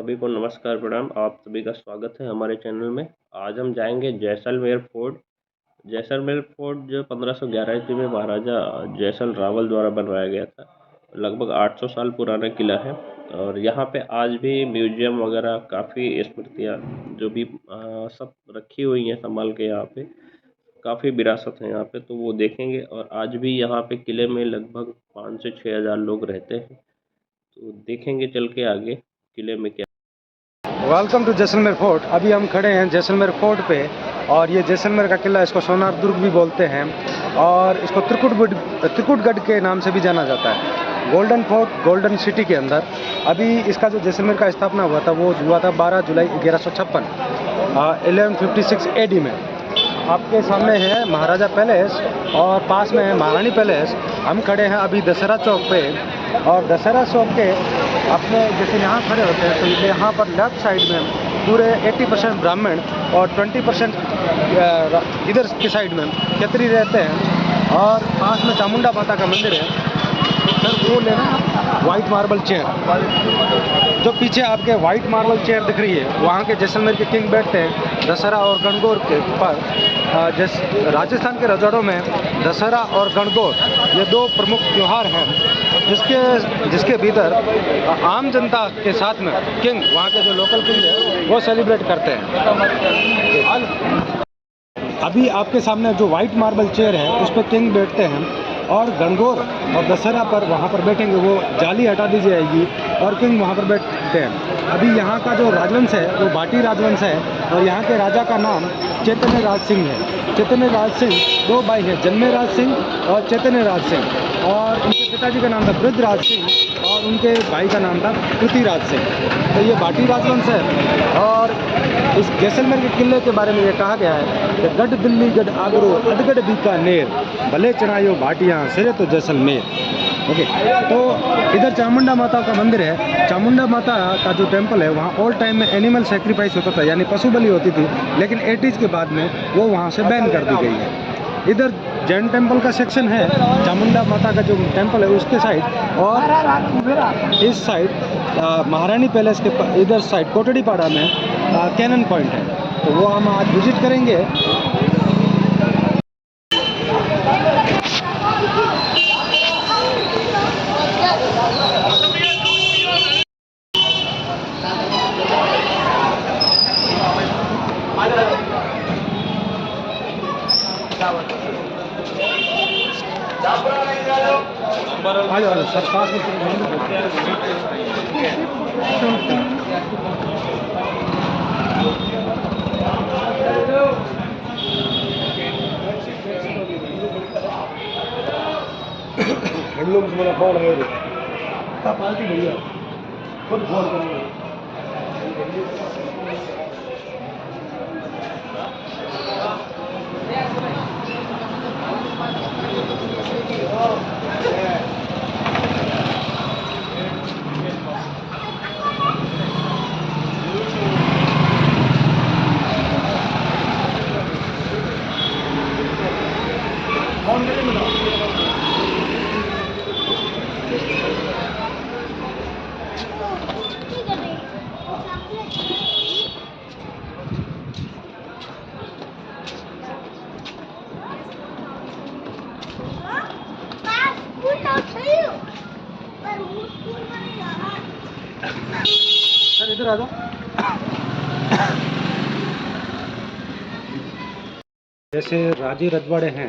सभी को नमस्कार प्रणाम। आप सभी का स्वागत है हमारे चैनल में। आज हम जाएंगे जैसलमेर फोर्ट। जैसलमेर फोर्ट जो 1511 ईस्वी में महाराजा जैसल रावल द्वारा बनवाया गया था। लगभग 800 साल पुराना किला है और यहाँ पे आज भी म्यूजियम वगैरह काफ़ी स्मृतियाँ जो भी सब रखी हुई हैं संभाल के। यहाँ पे काफ़ी विरासत है यहाँ पे, तो वो देखेंगे। और आज भी यहाँ पे किले में लगभग 5 से 6 हज़ार लोग रहते हैं, तो देखेंगे चल के आगे किले में क्या। Welcome to Jaisalmer fort. अभी हम खड़े हैं जैसलमेर फोर्ट पे और ये जैसलमेर का किला, इसको सोनार दुर्ग भी बोलते हैं और इसको त्रिकुटगढ़ के नाम से भी जाना जाता है। गोल्डन फोर्ट, गोल्डन सिटी के अंदर। अभी इसका जो जैसलमेर का स्थापना हुआ था वो हुआ था 12 जुलाई 1156 1156 AD में। आपके सामने है महाराजा पैलेस और पास में है महारानी पैलेस। हम खड़े हैं अभी दशहरा चौक पे और दशहरा चौक के अपने जैसे यहाँ खड़े होते हैं तो यहाँ पर लेफ्ट साइड में पूरे 80% ब्राह्मण और 20% इधर की साइड में क्षत्रिय रहते हैं। और पास में चामुंडा माता का मंदिर है। सर वो लेना वाइट मार्बल चेयर, जो पीछे आपके वाइट मार्बल चेयर दिख रही है, वहाँ के जैसलमेर के किंग बैठते हैं दशहरा और गणगौर के पर। राजस्थान के रजवाड़ों में दशहरा और गणगौर ये दो प्रमुख त्यौहार हैं जिसके भीतर आम जनता के साथ में किंग, वहाँ के जो लोकल किंग है, वो सेलिब्रेट करते हैं। अभी आपके सामने जो वाइट मार्बल चेयर है उस पर किंग बैठते हैं और गणगौर और दशहरा पर वहाँ पर बैठेंगे, वो जाली हटा दी जाएगी और किंग वहाँ पर बैठते हैं। अभी यहाँ का जो राजवंश है वो भाटी राजवंश है और यहाँ के राजा का नाम चैतन्य राज सिंह है। चैतन्य राज सिंह दो भाई हैं, जन्मे राज सिंह और चैतन्य राज सिंह, और उनके पिताजी का नाम था बृद्धराज सिंह और उनके भाई का नाम था पृथ्वीराज सिंह। तो ये भाटी राजवंश है। और इस जैसलमेर के किले के बारे में ये कहा गया है कि गढ़ दिल्ली गढ़ आगरो अधगढ़ बीकानेर भले चढ़ायो भाटियाँ सिरे तो जैसलमेर। ओके, तो इधर चामुंडा माता का मंदिर है। चामुंडा माता का जो टेम्पल है वहाँ ऑल टाइम में एनिमल सेक्रीफाइस होता था, यानी पशु बलि होती थी, लेकिन 80s के बाद में वो वहाँ से बैन कर दी गई है। इधर जैन टेम्पल का सेक्शन है, चामुंडा माता का जो टेम्पल है उसके साइड, और इस साइड महारानी पैलेस के इधर साइड कोटड़ीपाड़ा में कैनन पॉइंट है, तो वो हम आज विजिट करेंगे। आज सर पास हेडलूम्स मेरा फोन है पार्टी भैया खुद फोन करेंगे। सर इधर आ जाओ। जैसे राजे रजवाड़े हैं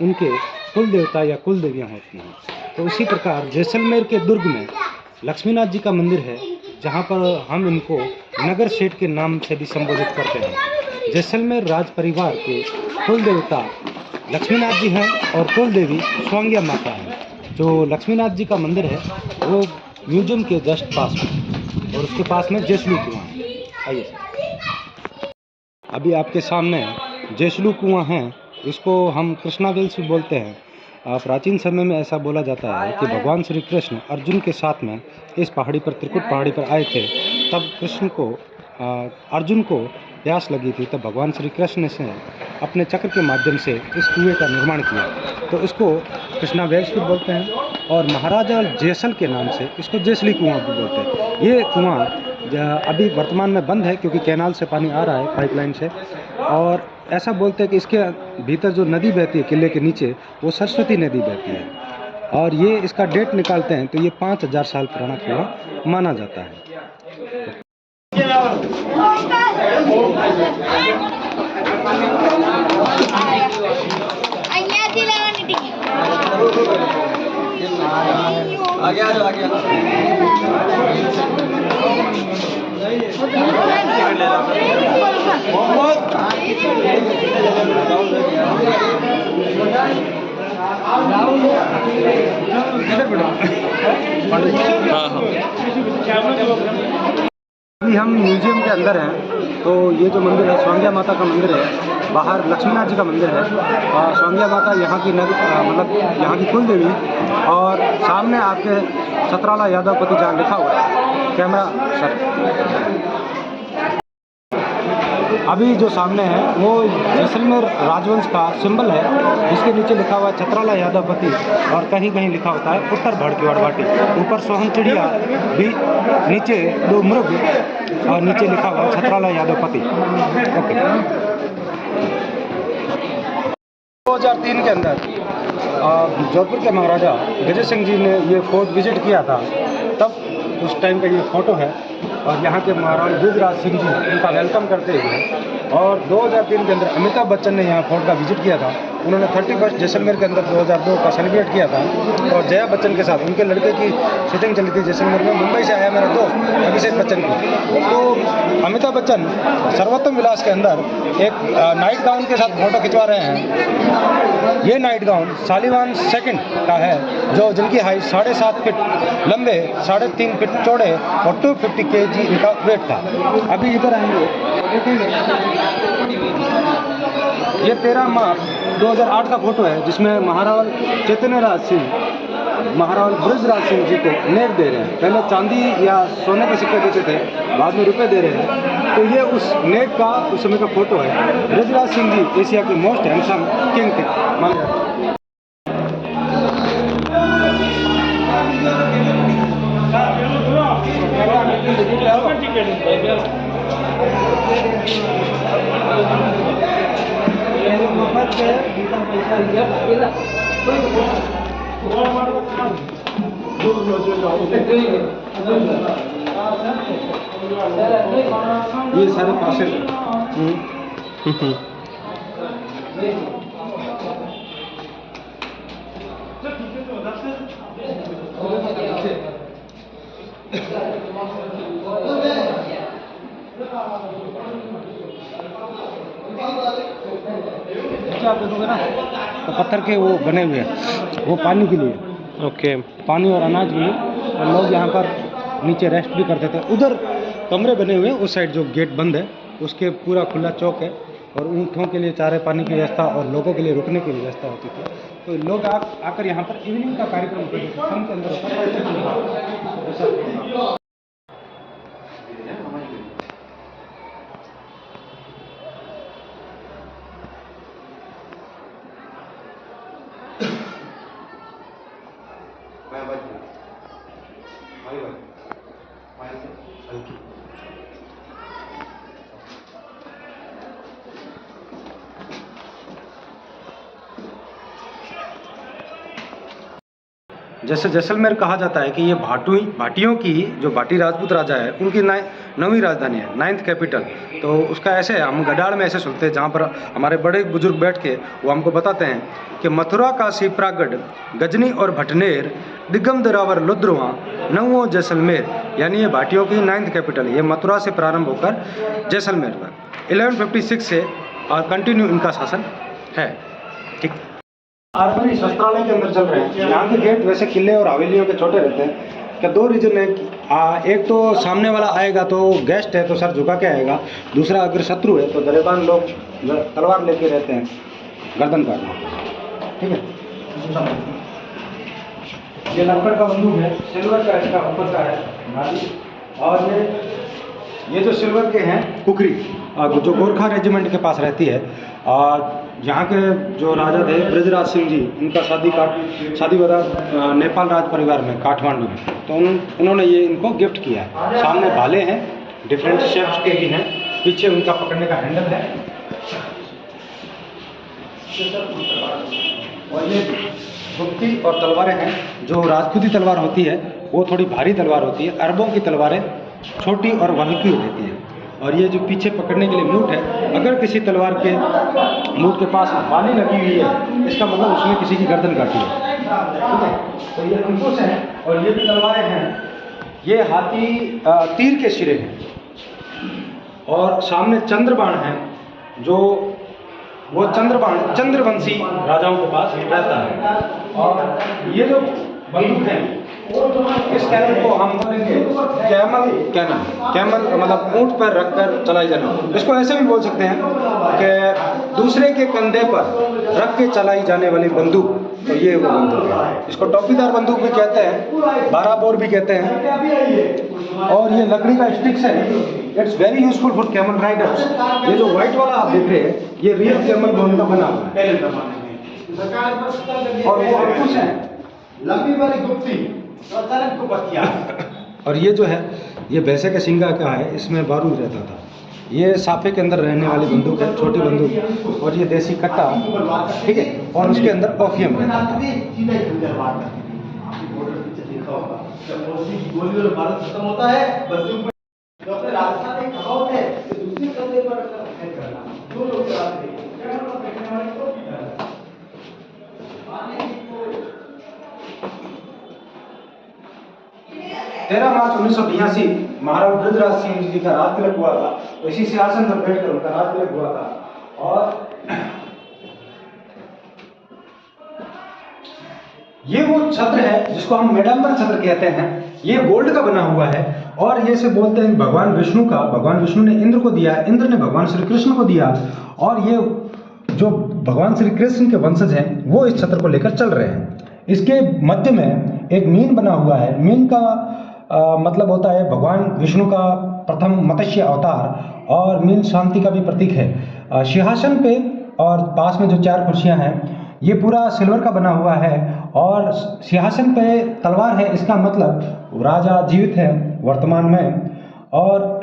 उनके कुल देवता या कुल देवियाँ होती हैं, तो उसी प्रकार जैसलमेर के दुर्ग में लक्ष्मीनाथ जी का मंदिर है, जहाँ पर हम इनको नगर सेठ के नाम से भी संबोधित करते हैं। जैसलमेर राज परिवार के कुल देवता लक्ष्मीनाथ जी हैं और कुल देवी स्वांग्या माता है। जो लक्ष्मीनाथ जी का मंदिर है वो म्यूजियम के जस्ट पास में, और उसके पास में जैसलू कुआं है। आइए सर, अभी आपके सामने जैसलू कुआं है, इसको हम कृष्णा वेल्स भी बोलते हैं। प्राचीन समय में ऐसा बोला जाता है कि भगवान श्री कृष्ण अर्जुन के साथ में इस पहाड़ी पर, त्रिकुट पहाड़ी पर आए थे, तब कृष्ण को अर्जुन को प्यास लगी थी, तब भगवान श्री कृष्ण ने अपने चक्र के माध्यम से इस कुएं का निर्माण किया, तो इसको कृष्णा वेल्स भी बोलते हैं। और महाराजा जैसल के नाम से इसको जैसली कुआं भी बोलते हैं। ये कुआं अभी वर्तमान में बंद है क्योंकि कैनाल से पानी आ रहा है, पाइपलाइन से। और ऐसा बोलते हैं कि इसके भीतर जो नदी बहती है किले के नीचे, वो सरस्वती नदी बहती है। और ये इसका डेट निकालते हैं तो ये 5000 साल पुराना किला माना जाता है। आगे आ जाओ, आगे अभी हम म्यूजियम के अंदर हैं। तो ये जो मंदिर है स्वांग्या माता का मंदिर है, बाहर लक्ष्मीनाथ जी का मंदिर है। और स्वांग्या माता यहाँ की मतलब यहाँ की कुल देवी। और सामने आपके छत्राला यादवपति जहाँ लिखा हुआ है, कैमरा सर, अभी जो सामने है वो जैसलमेर राजवंश का सिंबल है, जिसके नीचे लिखा हुआ है छत्राला यादवपति। और कहीं कहीं लिखा होता है उत्तर भड़कीवाड़ वाटी। ऊपर सोहन चिड़िया भी, नीचे 2 मृग, और नीचे लिखा हुआ है छत्राला यादवपति। ओके। 2003 के अंदर जोधपुर के महाराजा गजय सिंह जी ने ये फोर्ट विजिट किया था, तब उस टाइम का ये फ़ोटो है। और यहाँ के महाराज बृजराज सिंह जी उनका वेलकम करते हुए। और 2003 के अंदर अमिताभ बच्चन ने यहाँ फोर्ट का विजिट किया था। उन्होंने 31 जैसलमेर के अंदर 2002 का सेलिब्रेट किया था। और जया बच्चन के साथ उनके लड़के की शूटिंग चली थी जैसलमेर में। मुंबई से आया मेरा दोस्त अभिषेक बच्चन की, तो अमिताभ बच्चन सर्वोत्तम विलास के अंदर एक नाइट गाउन के साथ फ़ोटो खिंचवा रहे हैं। ये नाइट गाउन सालिवान सेकंड का है, जो जिनकी हाइट 7.5 फीट लंबे, 3.5 फीट चौड़े और 250 kg इनका वेट था। अभी इधर आएंगे, ये 13 मार्च 2008 का फोटो है, जिसमें महाराज चैतन्यराज सिंह महाराज बृजराज सिंह जी को नेट दे रहे हैं। पहले चांदी या सोने के सिक्के देते थे, बाद में रुपए दे रहे हैं। तो ये उस नेट का उस समय का फोटो है। बृजराज सिंह जी एशिया के मोस्ट हैंडसम किंग थे माने जाते हैं। ये सारे पासे आप देखोगे ना तो पत्थर के वो बने हुए हैं, वो पानी के लिए। ओके। पानी और अनाज के लिए। और लोग यहाँ पर नीचे रेस्ट भी करते थे। उधर कमरे बने हुए हैं, उस साइड जो गेट बंद है उसके पूरा खुला चौक है। और ऊँटों के लिए चारे पानी की व्यवस्था और लोगों के लिए रुकने की व्यवस्था होती थी। तो लोग आकर यहाँ पर इवनिंग का कार्यक्रम करते थे। शाम के अंदर जैसे जैसलमेर कहा जाता है कि ये भाटियों की, जो भाटी राजपूत राजा है, उनकी 9वीं राजधानी है, 9th कैपिटल। तो उसका ऐसे है, हम गडाड़ में ऐसे सुनते हैं, जहाँ पर हमारे बड़े बुजुर्ग बैठ के वो हमको बताते हैं कि मथुरा काशी प्रागड गजनी और भटनेर दिगम दरावर लुद्रवा नवो जैसलमेर, यानी ये भाटियों की 9th कैपिटल है। ये मथुरा से प्रारंभ होकर जैसलमेर तक 1156 से और कंटिन्यू इनका शासन है। ठीक। आर्मी शस्त्रालय के अंदर चल रहे हैं। यहाँ के गेट वैसे किले और हवेलियों के छोटे रहते हैं। क्या 2 रीजन है। एक तो सामने वाला आएगा तो गेस्ट है तो सर झुका के आएगा, दूसरा अगर शत्रु है तो दरेबान लोग तलवार लेके रहते हैं गर्दन काटना। ठीक है। ये लक्कड़ का बंदूक है, सिल्वर का इसका ऊपर का है। और ये जो सिल्वर के हैं कुकरी, जो गोरखा रेजिमेंट के पास रहती है। और यहाँ के जो राजा थे बृजराज सिंह जी, उनका शादी नेपाल राज परिवार में काठमांडू में। तो उन्होंने ये इनको गिफ्ट किया है। सामने भाले हैं डिफरेंट शेप्स के भी हैं। पीछे उनका पकड़ने का हैंडल है और ये गुप्ती और तलवारें हैं। जो राजपूती तलवार होती है वो थोड़ी भारी तलवार होती है, अरबों की तलवारें छोटी और हल्की होती है। और ये जो पीछे पकड़ने के लिए मूठ है, अगर किसी तलवार के मूठ के पास वाली लगी हुई है, इसका मतलब उसने किसी की गर्दन काटी है, ठीक है। तो ये अंकुश है और ये भी तलवारें हैं। ये हाथी तीर के सिरे हैं और सामने चंद्रबाण है, जो वो चंद्रबाण चंद्रवंशी राजाओं के पास रहता है। और ये जो बंदूक है, इस कैनन को हम बोलेंगे कैमल कैनन। कैमल मतलब ऊंट पर रखकर चलाई जाना। इसको ऐसे भी बोल सकते हैं कि दूसरे के कंधे पर रख के चलाई जाने वाली बंदूक, तो ये वो बंदूक है। इसको टोपीदार बंदूक भी कहते हैं, 12 बोर भी कहते हैं। और ये लकड़ी का स्टिक्स है। It's very useful for camel Riders. ये जो व्हाइट वाला आप देख रहे हैं, ये रियल कैमल बोन का बना हुआ है। और वो अंकुश है, लंबी वाली गुप्ती को बतिया। और ये जो है, ये भैंसे के सिंगा का है, इसमें बारूद रहता था। ये साफे के अंदर रहने वाली बंदूक है, छोटी बंदूक। और ये देसी कट्टा, ठीक है, और उसके अंदर ओफियम रहता था। भारत खत्म होता है, बंदूक जो अपने राजस्थान में खबा होते हैं, तो दूसरे कंधे पर रखकर करना, दो लोग चलाते हैं। 13 मार्च 1982 महाराज ब्रजराज सिंह जी का राज तिलक हुआ था। तो इसी सिंहासन पर बैठकर उनका राज तिलक हुआ था। और ये वो छत्र है जिसको हम मेडम्बर छत्र कहते हैं। ये गोल्ड का बना हुआ है और ये से बोलते हैं भगवान विष्णु का। भगवान विष्णु ने इंद्र को दिया, इंद्र ने भगवान श्री कृष्ण को दिया। और ये जो भगवान श्री कृष्ण के वंशज हैं वो इस छत्र को लेकर चल रहे हैं। इसके मध्य में एक मीन बना हुआ है। मीन का मतलब होता है भगवान विष्णु का प्रथम मत्स्य अवतार। और मीन शांति का भी प्रतीक है। सिंहासन पे और पास में जो 4 कुर्सियां हैं, ये पूरा सिल्वर का बना हुआ है। और सिंहासन पे तलवार है, इसका मतलब राजा जीवित है वर्तमान में। और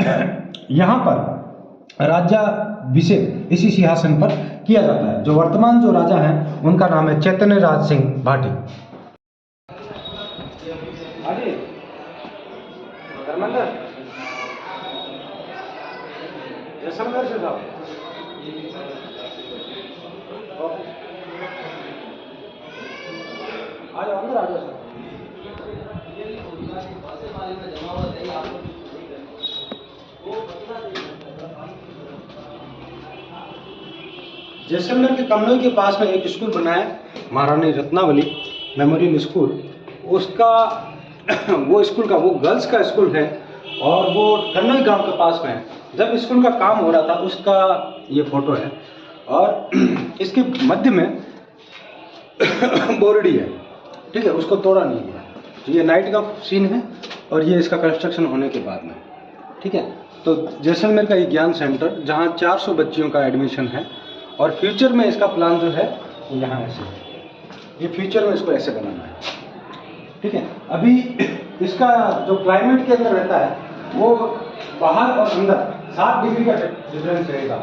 यहाँ पर राज्याभिषेक इसी सिंहासन पर किया जाता है। जो वर्तमान जो राजा हैं उनका नाम है चैतन्य राज सिंह भाटी। जैसलमेर से जाओ। आज अंदर आ जाओ। जैसलमेर के कन्नौज के पास में एक स्कूल बना है, महारानी रत्नावली मेमोरियल स्कूल। उसका वो स्कूल का वो गर्ल्स का स्कूल है और वो कन्नौज गांव के पास में है। जब स्कूल का काम हो रहा था उसका ये फोटो है। और इसके मध्य में बोरडी है, ठीक है, उसको तोड़ा नहीं गया। तो ये नाइट का सीन है और ये इसका कंस्ट्रक्शन होने के बाद में, ठीक है। तो जैसलमेर का ये ज्ञान सेंटर जहाँ 400 बच्चियों का एडमिशन है। और फ्यूचर में इसका प्लान जो है वो यहाँ ऐसे है। ये फ्यूचर में इसको ऐसे बनाना है, ठीक है। अभी इसका जो क्लाइमेट के अंदर रहता है वो बाहर और अंदर 7 डिग्री का डिफरेंस रहेगा।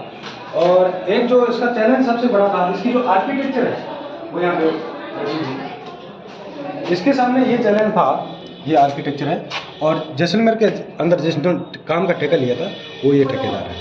और एक जो इसका चैलेंज सबसे बड़ा था, इसकी जो आर्किटेक्चर है वो यहाँ पे, इसके सामने ये चैलेंज था, ये आर्किटेक्चर है। और जैसलमेर के अंदर जिसने काम का ठेका लिया था वो ये ठेकेदार है।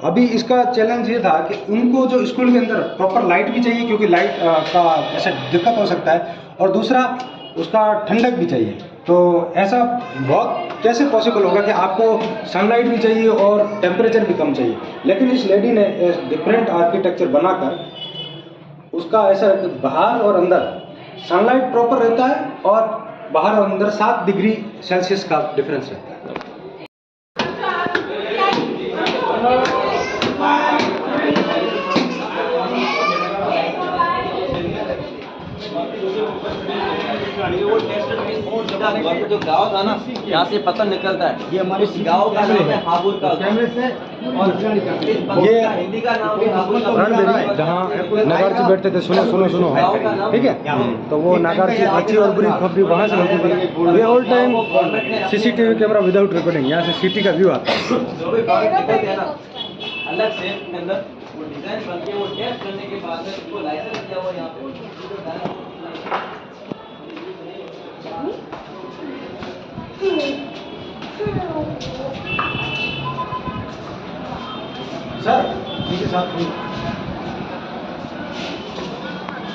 अभी इसका चैलेंज ये था कि उनको जो स्कूल के अंदर प्रॉपर लाइट भी चाहिए, क्योंकि लाइट का ऐसा दिक्कत हो सकता है। और दूसरा उसका ठंडक भी चाहिए। तो ऐसा बहुत कैसे पॉसिबल होगा कि आपको सनलाइट भी चाहिए और टेम्परेचर भी कम चाहिए। लेकिन इस लेडी ने डिफरेंट आर्किटेक्चर बनाकर उसका ऐसा है कि बाहर और अंदर सनलाइट प्रॉपर रहता है और बाहर और अंदर 7 डिग्री सेल्सियस का डिफरेंस रहता है। वो जो गाँव था ना, यहाँ से पत्थर निकलता है। ये हमारे गाँव का नाम है हाबुल का, कैमरे से। और ये हिंदी का नाम भी हाबुल का, रणबीर जहाँ नागार्जुन बैठते थे, सुनो सुनो सुनो, ठीक है, तो वो नागार्जुन अच्छी और बुरी खबरी वहाँ से होती थी। ये all time CCTV camera without recording, यहाँ से सिटी का व्यू आता है। जो भी बाहर निकलते हैं ना, अलग से के अंदर वो डिजाइन बन के वो टेस्ट करने के बाद में उनको लाइसेंस दिया हुआ यहाँ पे। सर इनके साथ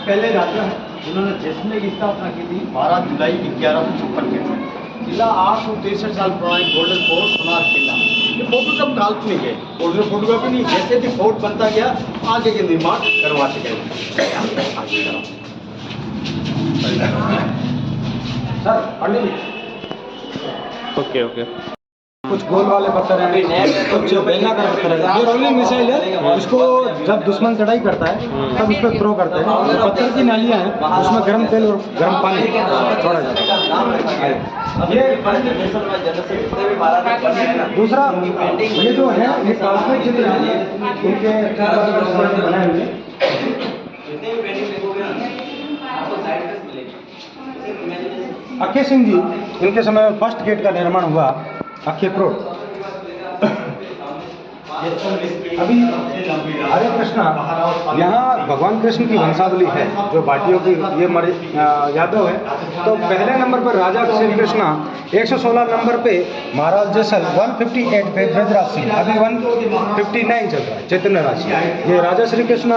पहले राजा उन्होंने जैसलमेर की स्थापना की थी 12 जुलाई 1156 के। किला 863 साल पुराना एक गोल्डन फोर्ट, सोनार किला। ये फोटो सब काल्पनिक है, ओरिजिनल फोटोग्राफी नहीं। जैसे भी फोर्ट बनता गया, आगे के निर्माण करवाते गए। सर पंडित जी, ओके ओके। कुछ गोल वाले पत्थर हैं, कुछ बेलनाकार पत्थर है। ये रोलिंग मिसाइल है, इसको जब दुश्मन चढ़ाई करता है तब इस पर थ्रो करते हैं। जो पत्थर की नालियाँ हैं उसमें गर्म तेल और गर्म पानी छोड़ा जाता है। ये दूसरा, ये जो है ये काल्पनिक चित्र है, इनके बनाए हुए। अक्खे सिंह जी, इनके समय में फर्स्ट गेट का निर्माण हुआ अक्खे प्रोट। अभी हरे कृष्णा, यहाँ भगवान कृष्ण की वंशावली है, जो भाटियों की ये यादव है। तो पहले नंबर पर राजा श्री कृष्णा, 116 नंबर पे महाराज जैसल, 158 पे ब्रजराज सिंह, अभी 159 चल रहा है चैतन्य राशि। ये राजा श्री कृष्णा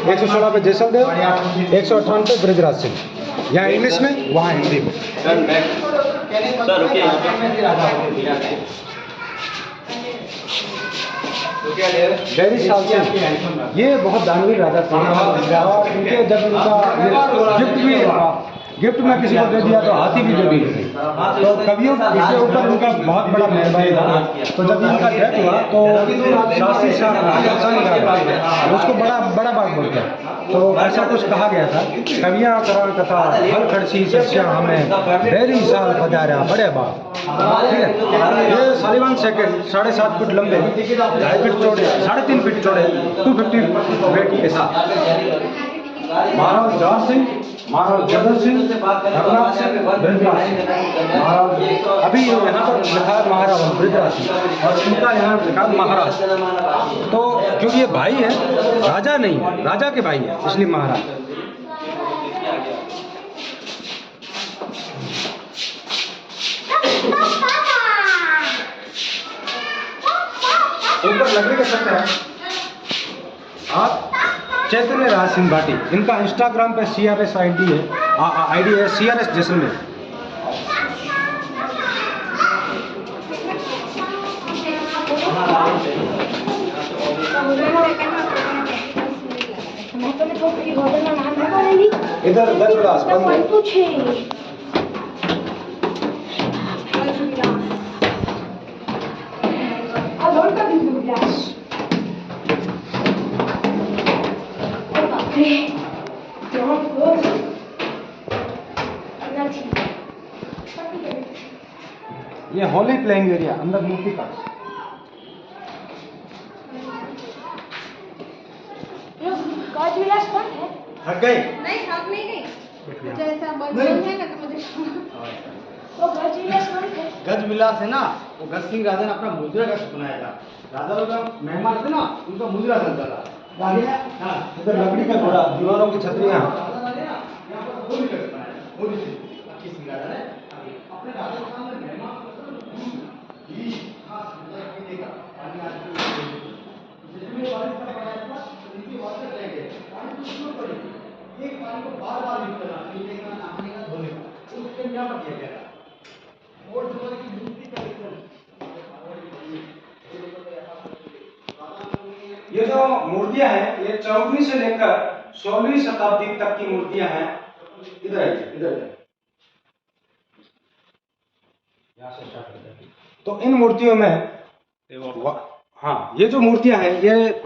116 पे जैसल देव, 158 पे ब्रजराज सिंह। यहाँ इंग्लिश में, वहाँ हिंदी में। डेरी साल से ये बहुत दानवीर राजा थे, और इनके जब इनका गिफ्ट में किसी को दे दिया तो हाथी भी दे दी। तो कवियों इसके ऊपर इनका बहुत बड़ा मेहरबानी था। तो जब इनका डेथ हुआ तो शास्त्री साहब उसको बड़ा बाग बोलते हैं। तो ऐसा कुछ कहा गया था, कवियाँ करा कथा हर खड़सी सस्या हमें डेरी साल पधारा बड़े बाग। ठीक है, ये सालिवान सेकंड 7.5 फीट लंबे, 2.5 फीट चौड़े, 3.5 फीट चौड़े, 250 वेट के साथ। महाराज जवाहर सिंह, महाराज जगत सिंह, रघुनाथ सिंह, ब्रजराज सिंह। अभी यहाँ पर लिखा है महाराज ब्रजराज सिंह, और इनका यहाँ लिखा महाराज। तो क्योंकि ये भाई है, राजा नहीं है, राजा के भाई है, इसलिए महाराज। ऊपर लकड़ी का चक्कर है। आप चैतन्य राज सिंह भाटी, इनका इंस्टाग्राम पे CRS ID है, ID है CRS जैसलमेर। इधर गिलास बंद है। ये होली प्लेइंग एरिया, अंदर मूर्ति का। थक गए? नहीं थक नहीं गई। जैसा बचपन है ना तो मुझे तो गज विलास है ना, वो गज सिंह राजा ने अपना मुद्रा का बनाया था। राजा लोग मेहमान थे ना, उनका मुद्रा बनता था। इधर लकड़ी का घोड़ा, दीवारों की छतरियाँ। ये जो मूर्तियां हैं, ये 14वीं से लेकर 16वीं शताब्दी तक की मूर्तियां हैं। इधर आइए, इधर आइए। यहाँ से स्टार्ट करते हैं। तो इन मूर्तियों में हाँ, ये जो मूर्तियां हैं ये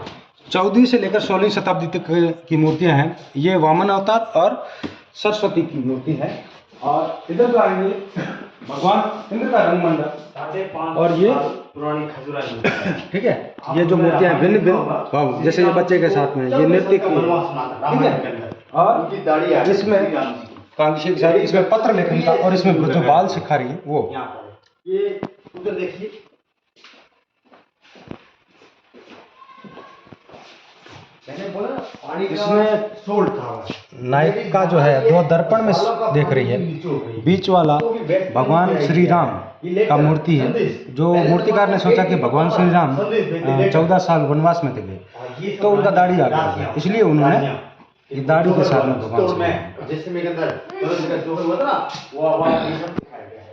14वीं से लेकर 16वीं शताब्दी तक की मूर्तियां हैं। ये वामन अवतार और सरस्वती की मूर्ति है। और इधर जो आएंगे भगवान इंद्र का रंग मंडप, 5.5 और ये पुरानी खजुराहो। ठीक है। ये जो मूर्तियां हैं भिन्न भिन्न भाव, जैसे ये बच्चे के साथ में ये नृत्य की, ठीक है। और इसमें कांक्षी के साथ इसमें पत्र लेखन का, और इसमें जो बाल सिखा रही है वो यहाँ पर ये उधर देखिए, मैंने बोला पानी का इसमें सोल्ट था। नायिका जो है दो दर्पण में देख रही है, बीच वाला भगवान श्री राम का मूर्ति है। जो मूर्तिकार ने सोचा कि भगवान श्री राम 14 साल वनवास में थे, तो उनका दाढ़ी आ गया, इसलिए उन्होंने ये दाढ़ी के साथ में भगवान श्री राम। जिससे मेरे अंदर जो हुआ था ना वो आवाज ये सब दिखाया गया है।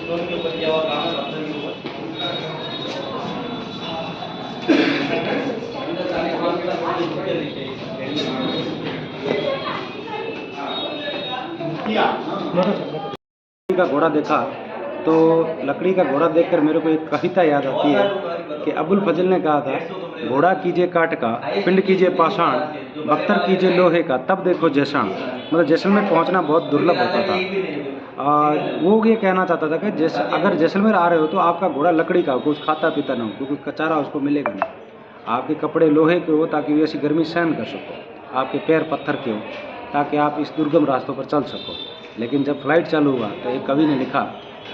स्टोन के ऊपर किया हुआ काम है, पत्थर के ऊपर। अंदर सारे काम के बाद बड़ी मूर्तियां दिख रही लकड़ी का घोड़ा देखा तो लकड़ी का घोड़ा देखकर मेरे को एक कविता याद आती है कि अबुल फजल ने कहा था, घोड़ा कीजिए काठ का, पिंड कीजिए पाषाण, बख्तर कीजिए लोहे का, तब देखो जैसाण। मतलब जैसलमेर पहुंचना बहुत दुर्लभ होता था। वो ये कहना चाहता था कि अगर जैसलमेर आ रहे हो तो आपका घोड़ा लकड़ी का हो, कुछ खाता पीता ना हो, क्योंकि कचारा उसको मिलेगा नहीं। आपके कपड़े लोहे के हो ताकि वैसी गर्मी सहन कर सको, आपके पैर पत्थर के हो ताकि आप इस दुर्गम रास्तों पर चल सको। लेकिन जब फ्लाइट चालू हुआ तो एक कवि ने लिखा,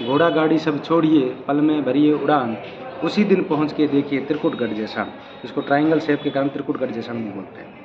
घोड़ा गाड़ी सब छोड़िए, पल में भरिए उड़ान, उसी दिन पहुंच के देखिए त्रिकुटगढ़ जैसा। इसको ट्रायंगल शेप के कारण त्रिकुटगढ़ जैसा भी बोलते हैं।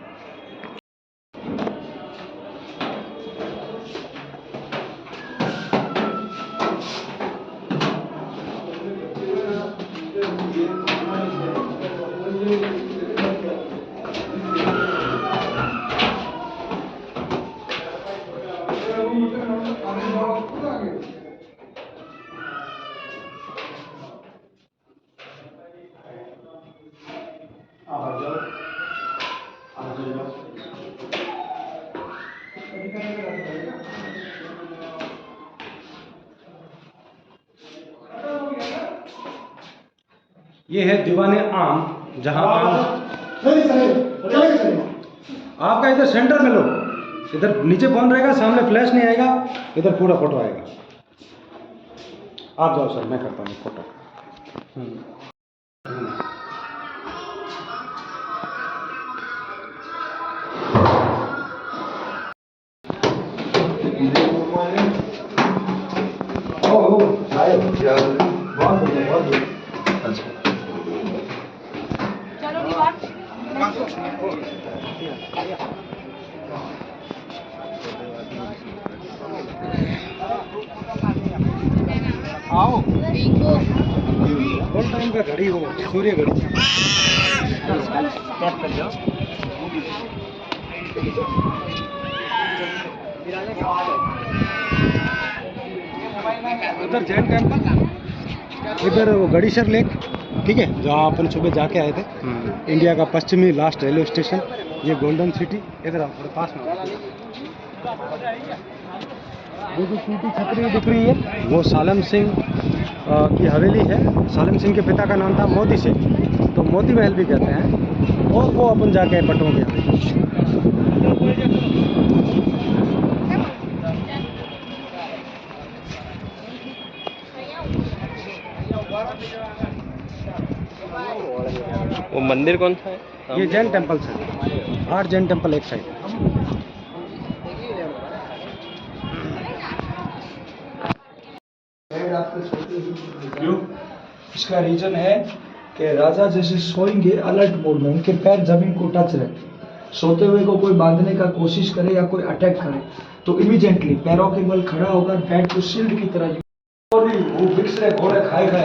ये है दीवाने आम, जहाँ आम आपका इधर सेंटर में लो, इधर नीचे फोन रहेगा, सामने फ्लैश नहीं आएगा, इधर पूरा फोटो आएगा। आप जाओ सर, मैं करता हूँ फोटो। चलो निवास आओ, फुल टाइम का घड़ी हो, सूर्य घड़ी। उधर जैन टेम्पल, इधर वो गड़ीसर लेक, ठीक है, जहाँ अपन सुबह जाके आए थे। इंडिया का पश्चिमी लास्ट रेलवे स्टेशन, ये गोल्डन सिटी। इधर आप थोड़े पास में, वो जो टूटी छतरी दिख रही है वो सालम सिंह की हवेली है। सालम सिंह के पिता का नाम था मोती सिंह, तो मोती महल भी कहते हैं। और वो अपन जाके पटों के वो मंदिर कौन सा है? ये जैन टेम्पल है, 8 जैन टेम्पल एक साइड। इसका रीजन है कि राजा जैसे सोएंगे अलर्ट मोड में, उनके पैर जमीन को टच रहे। सोते हुए को कोई बांधने का कोशिश करे या कोई अटैक करे तो इमीडिएटली पैरों के बल खड़ा होकर पैर को शील्ड की तरह वो बिक्स रहे, घोड़े खाए खाए।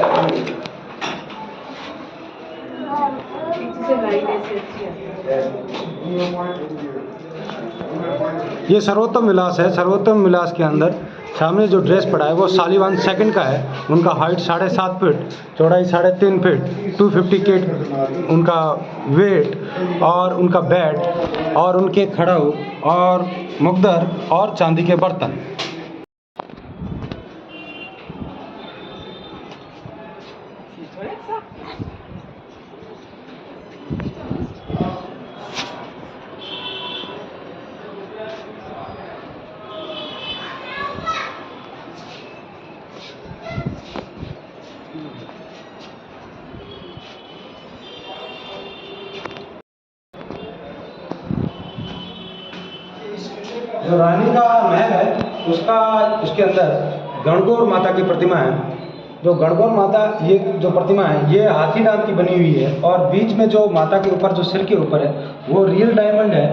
ये सर्वोत्तम विलास है। सर्वोत्तम विलास के अंदर सामने जो ड्रेस पड़ा है वो सालिवान सेकंड का है। उनका हाइट 7.5 फीट, चौड़ाई 3.5 फीट, 250 kg उनका वेट, और उनका बैट, और उनके खड़ाऊ और मुकदर और चांदी के बर्तन। जो रानी का महल है उसके अंदर गणगौर माता की प्रतिमा है। जो गणगौर माता ये जो प्रतिमा है ये हाथी दांत की बनी हुई है और बीच में जो माता के ऊपर जो सिर के ऊपर है वो रियल डायमंड है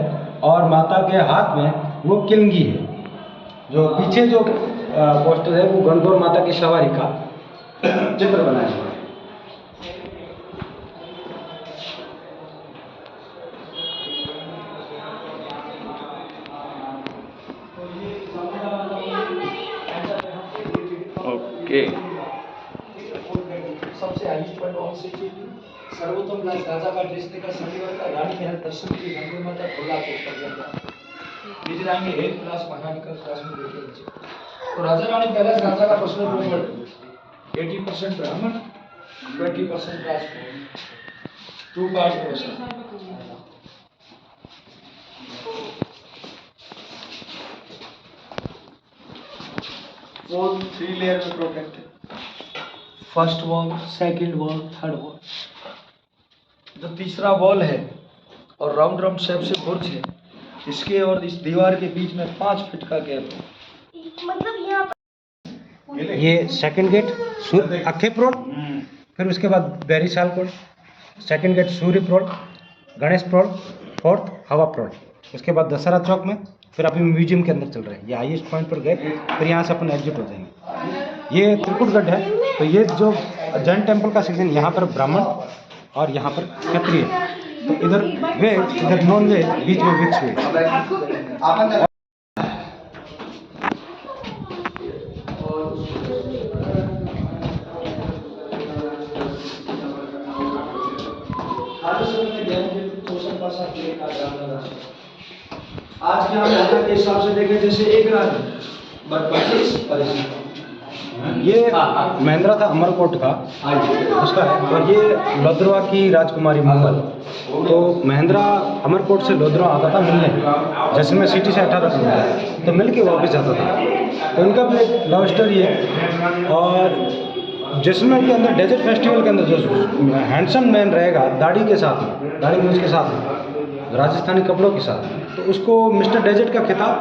और माता के हाथ में वो किलंगी है। जो पीछे जो पोस्टर है वो गणगौर माता की सवारी का चित्र बनाया हुआ है। ओके। सबसे हाईएस्ट पॉइंट ऑन सिटी सर्वोत्तम क्लास राजा का ड्रेस देकर शनिवार का रानी महल दर्शन की गंगा माता खुला चौक कर दिया गया। नीचे आएंगे 8 क्लास मैकेनिकल क्लास में देखें नीचे तो राजा रानी पैलेस राजा का personal property 80% Brahmin 20% Rajput 2 part question. Wall 3 layer में protected. First wall, second wall, third wall. जो तीसरा वॉल है और राउंड शेप से बुर्ज है, इसके और इस दीवार के बीच में 5 फीट का गैप है। मतलब यहाँ ये सेकंड गेट अखे प्रोड, फिर उसके बाद बैरीशाल प्रोड, सेकंड गेट सूर्य प्रोड, गणेश प्रोड, फोर्थ हवा प्रोड, उसके बाद दशहरा चौक में, फिर अभी म्यूजियम के अंदर चल रहे हैं। ये हाईएस्ट पॉइंट पर गए, फिर यहाँ से अपन एग्जिट हो जाएंगे। ये त्रिकुटगढ़ है, तो ये जो जैन टेम्पल का सीजन यहाँ पर ब्राह्मण और यहाँ पर क्षत्रिय, तो इधर वेज इधर नॉन वेज, बीच में मिक्स वेज। आज के हम यहाँ के हिसाब से देखें जैसे एक रात बट 25 परिषद ये महेंद्रा था अमरकोट का उसका है, और ये लोधरवा की राजकुमारी मुगल। तो महेंद्रा अमरकोट से लोधरवा आता था मिलने, जैसलमेर सिटी से 18 किलोमीटर, तो मिल के वापस जाता था। तो इनका भी एक लव स्टोरी है। और जैसलमेर के अंदर डेजर्ट फेस्टिवल के अंदर जो हैंडसम मैन रहेगा दाढ़ी के साथ में, दाढ़ी मूछ के साथ में, राजस्थानी कपड़ों के साथ, तो उसको मिस्टर डेजर्ट का खिताब,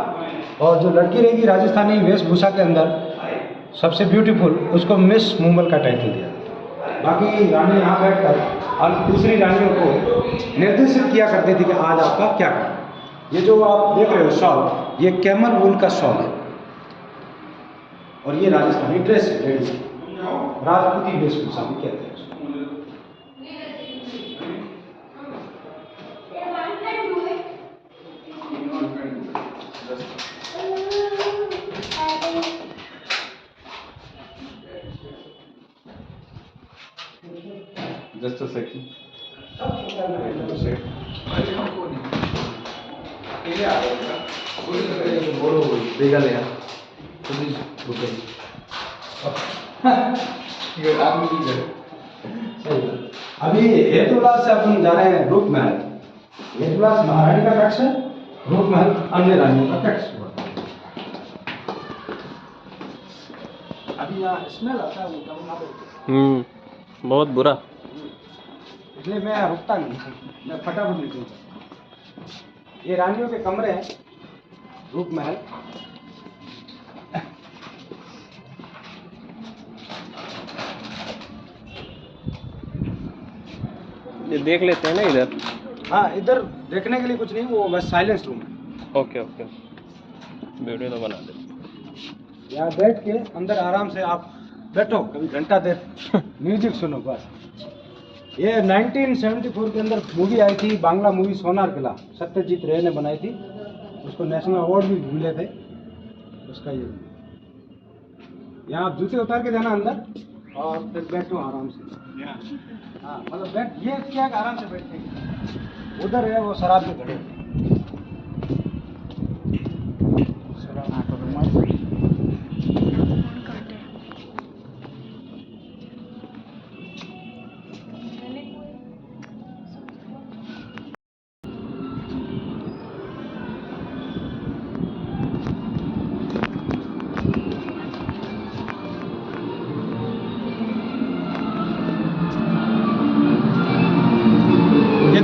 और जो लड़की रहेगी राजस्थानी वेशभूषा के अंदर सबसे ब्यूटीफुल, उसको मिस मुंबल का टाइटल दिया। बाकी रानी यहाँ बैठकर और दूसरी रानियों को निर्देशित किया करती थी कि आज आपका क्या करना। ये जो आप देख रहे हो शॉल, ये कैमल वूल का शॉल है और ये राजस्थानी ड्रेस है, लेडीज की राजपूती वेशभूषा भी कहते हैं उसको। Just a second. अभी हेतुलाल से अपन जा रहे हैं रूप महल। हेतुलाल महारानी का कक्ष है, रूप महल अन्य रानियों का कक्ष हुआ। अभी यहाँ स्मेल आता है, बहुत बुरा। इसलिए मैं रुकता नहीं, मैं फटाफट निकलता। ये रानियों के कमरे हैं, रूप महल। ये देख लेते हैं ना इधर। हाँ, इधर देखने के लिए कुछ नहीं, वो बस साइलेंस रूम है। ओके ओके, वीडियो तो बना दे। यहाँ बैठ के अंदर आराम से आप बैठो, कभी घंटा देर म्यूजिक सुनो बस। ये 1974 के अंदर मूवी आई थी, बांग्ला मूवी सोनार किला, सत्यजीत रे ने बनाई थी, उसको नेशनल अवार्ड भी मिले थे उसका। ये यहाँ आप जूते उतार के जाना अंदर और फिर बैठो आराम से। हाँ, मतलब बैठ, ये क्या आराम से बैठते हैं। उधर है वो शराब के घड़े,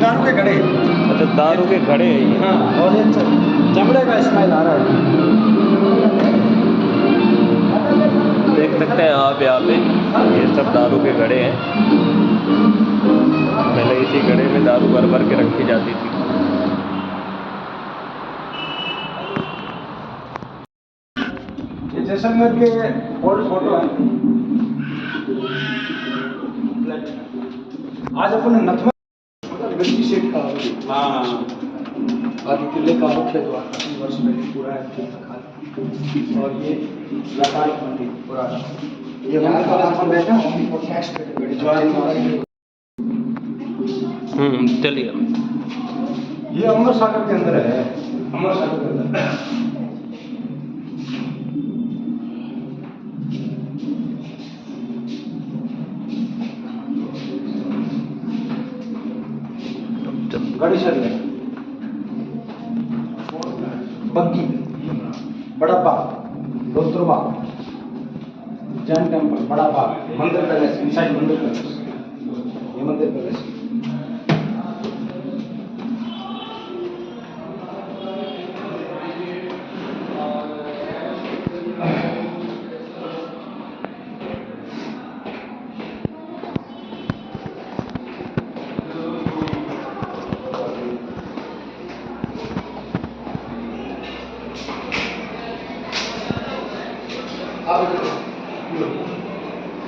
दारू के घड़े। अच्छा, दारू के घड़े है ये। हाँ, ऑडियंस चमड़े का स्मेल आ रहा है। देख सकते हैं आप यहाँ पे ये सब दारू के घड़े हैं। पहले इसी घड़े में दारू भर भर के रखी जाती थी। ये जैसलमेर के ओल्ड फोटो है। आज अपन नथमा गंजी सेठ का आदि किले का मुख्य द्वार 80 वर्ष पहले पूरा है और ये व्यापारिक मंदिर पुराना ये यहाँ पर अपन बैठा चलिए। ये अमर सागर के अंदर है। अमर सागर के अंदर गणेशर है, बग्गी, बड़ा बाग, रोत्र बाग, जैन टेम्पल, बड़ा बाग, मंदिर पैलेस, इनसाइड मंदिर पैलेस, ये मंदिर पैलेस।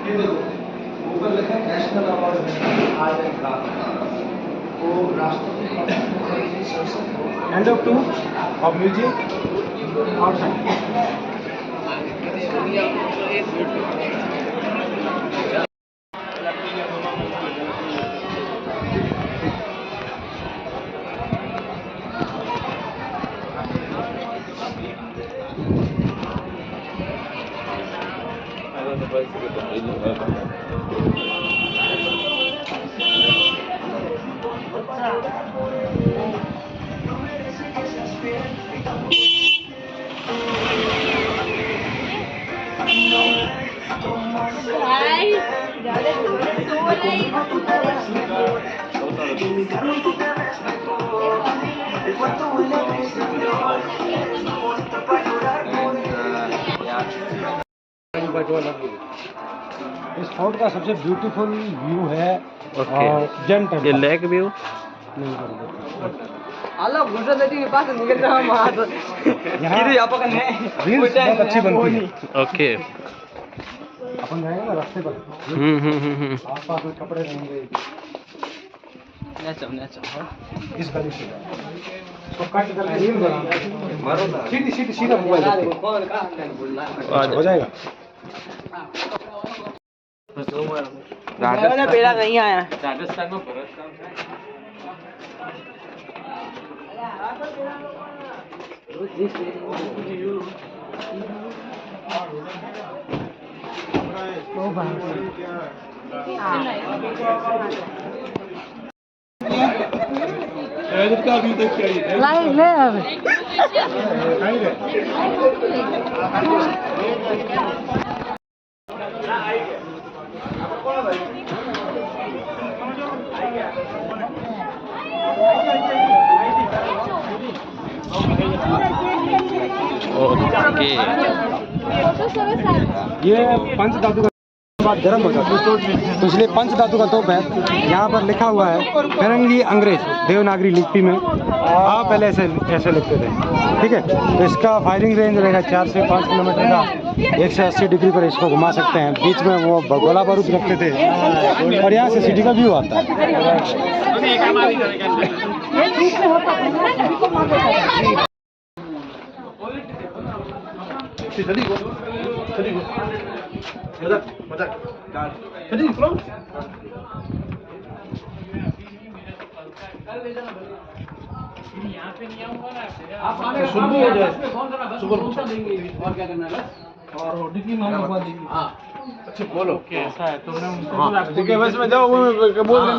ये देखो ऊपर लिखा है national award art and craft वो राष्ट्रपति end of two of museum outside. इस फोर्ट का सबसे ब्यूटीफुल व्यू है जैन टेम्पल। ये लेक व्यू हेलो गुजर नदी के पास निकल रहा हूं वहां तो यहाँ रील्स बहुत अच्छी बनती है। ओके। अपन जाएंगे ना रास्ते पर, आसपास में कपड़े रहेंगे इस गली से तो काट कर रील बनाना सीधी सीधी सीधा मोबाइल हो जाएगा। राजस्थान पेड़ा नहीं आया राजस्थान में ये पंच धातु का बाद गर्म हो जाता है तो इसलिए पंच धातु का तोप है। यहाँ पर लिखा हुआ है फिरंगी अंग्रेज देवनागरी लिपि में। आप पहले ऐसे लिखते थे, ठीक है। तो इसका फायरिंग रेंज रहेगा 4 से 5 किलोमीटर का। 180 डिग्री पर इसको घुमा सकते हैं। बीच में वो गोला बारूद रखते थे और यहाँ से सिटी का व्यू आता है। आप आने शुरू हो जाए सुबह देंगे और क्या करना है और डिग्री में लगवा देंगे। हां अच्छा बोलो कैसा है तुमने उनको ठीक है बस में जाओ वो बोल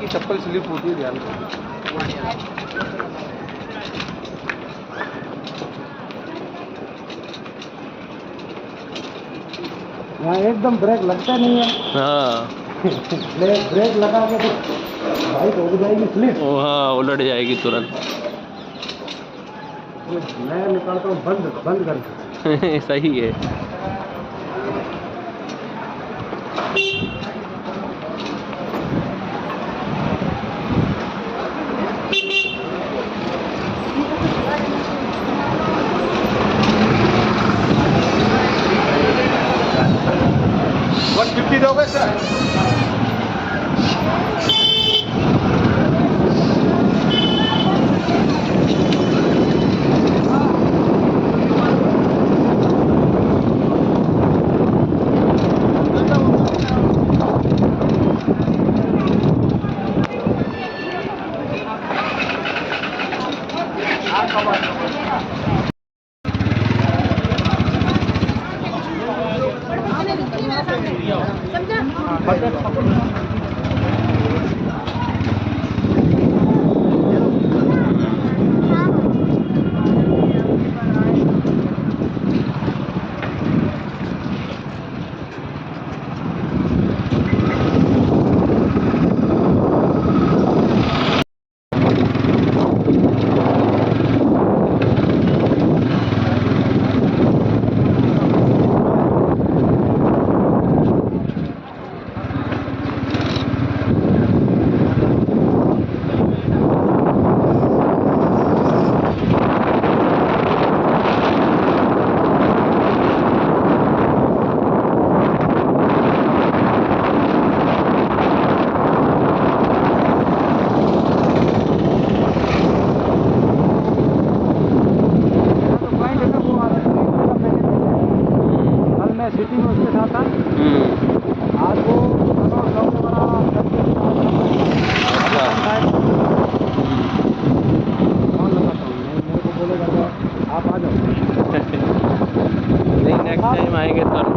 की चप्पल स्लिप होती है, ध्यान रखो। यहाँ एकदम ब्रेक लगता नहीं है। हाँ ब्रेक लगा के तो बाइक हो जाएगी स्लिप। हाँ, उलट जाएगी तुरंत। मैं निकालता हूँ बंद बंद करके। सही है। दोगे सर? सिटी में उसके साथ था। आज वो फोन लगाता हूँ, मेरे को बोलेगा आप आ जाओ। नहीं, नेक्स्ट टाइम आएंगे तो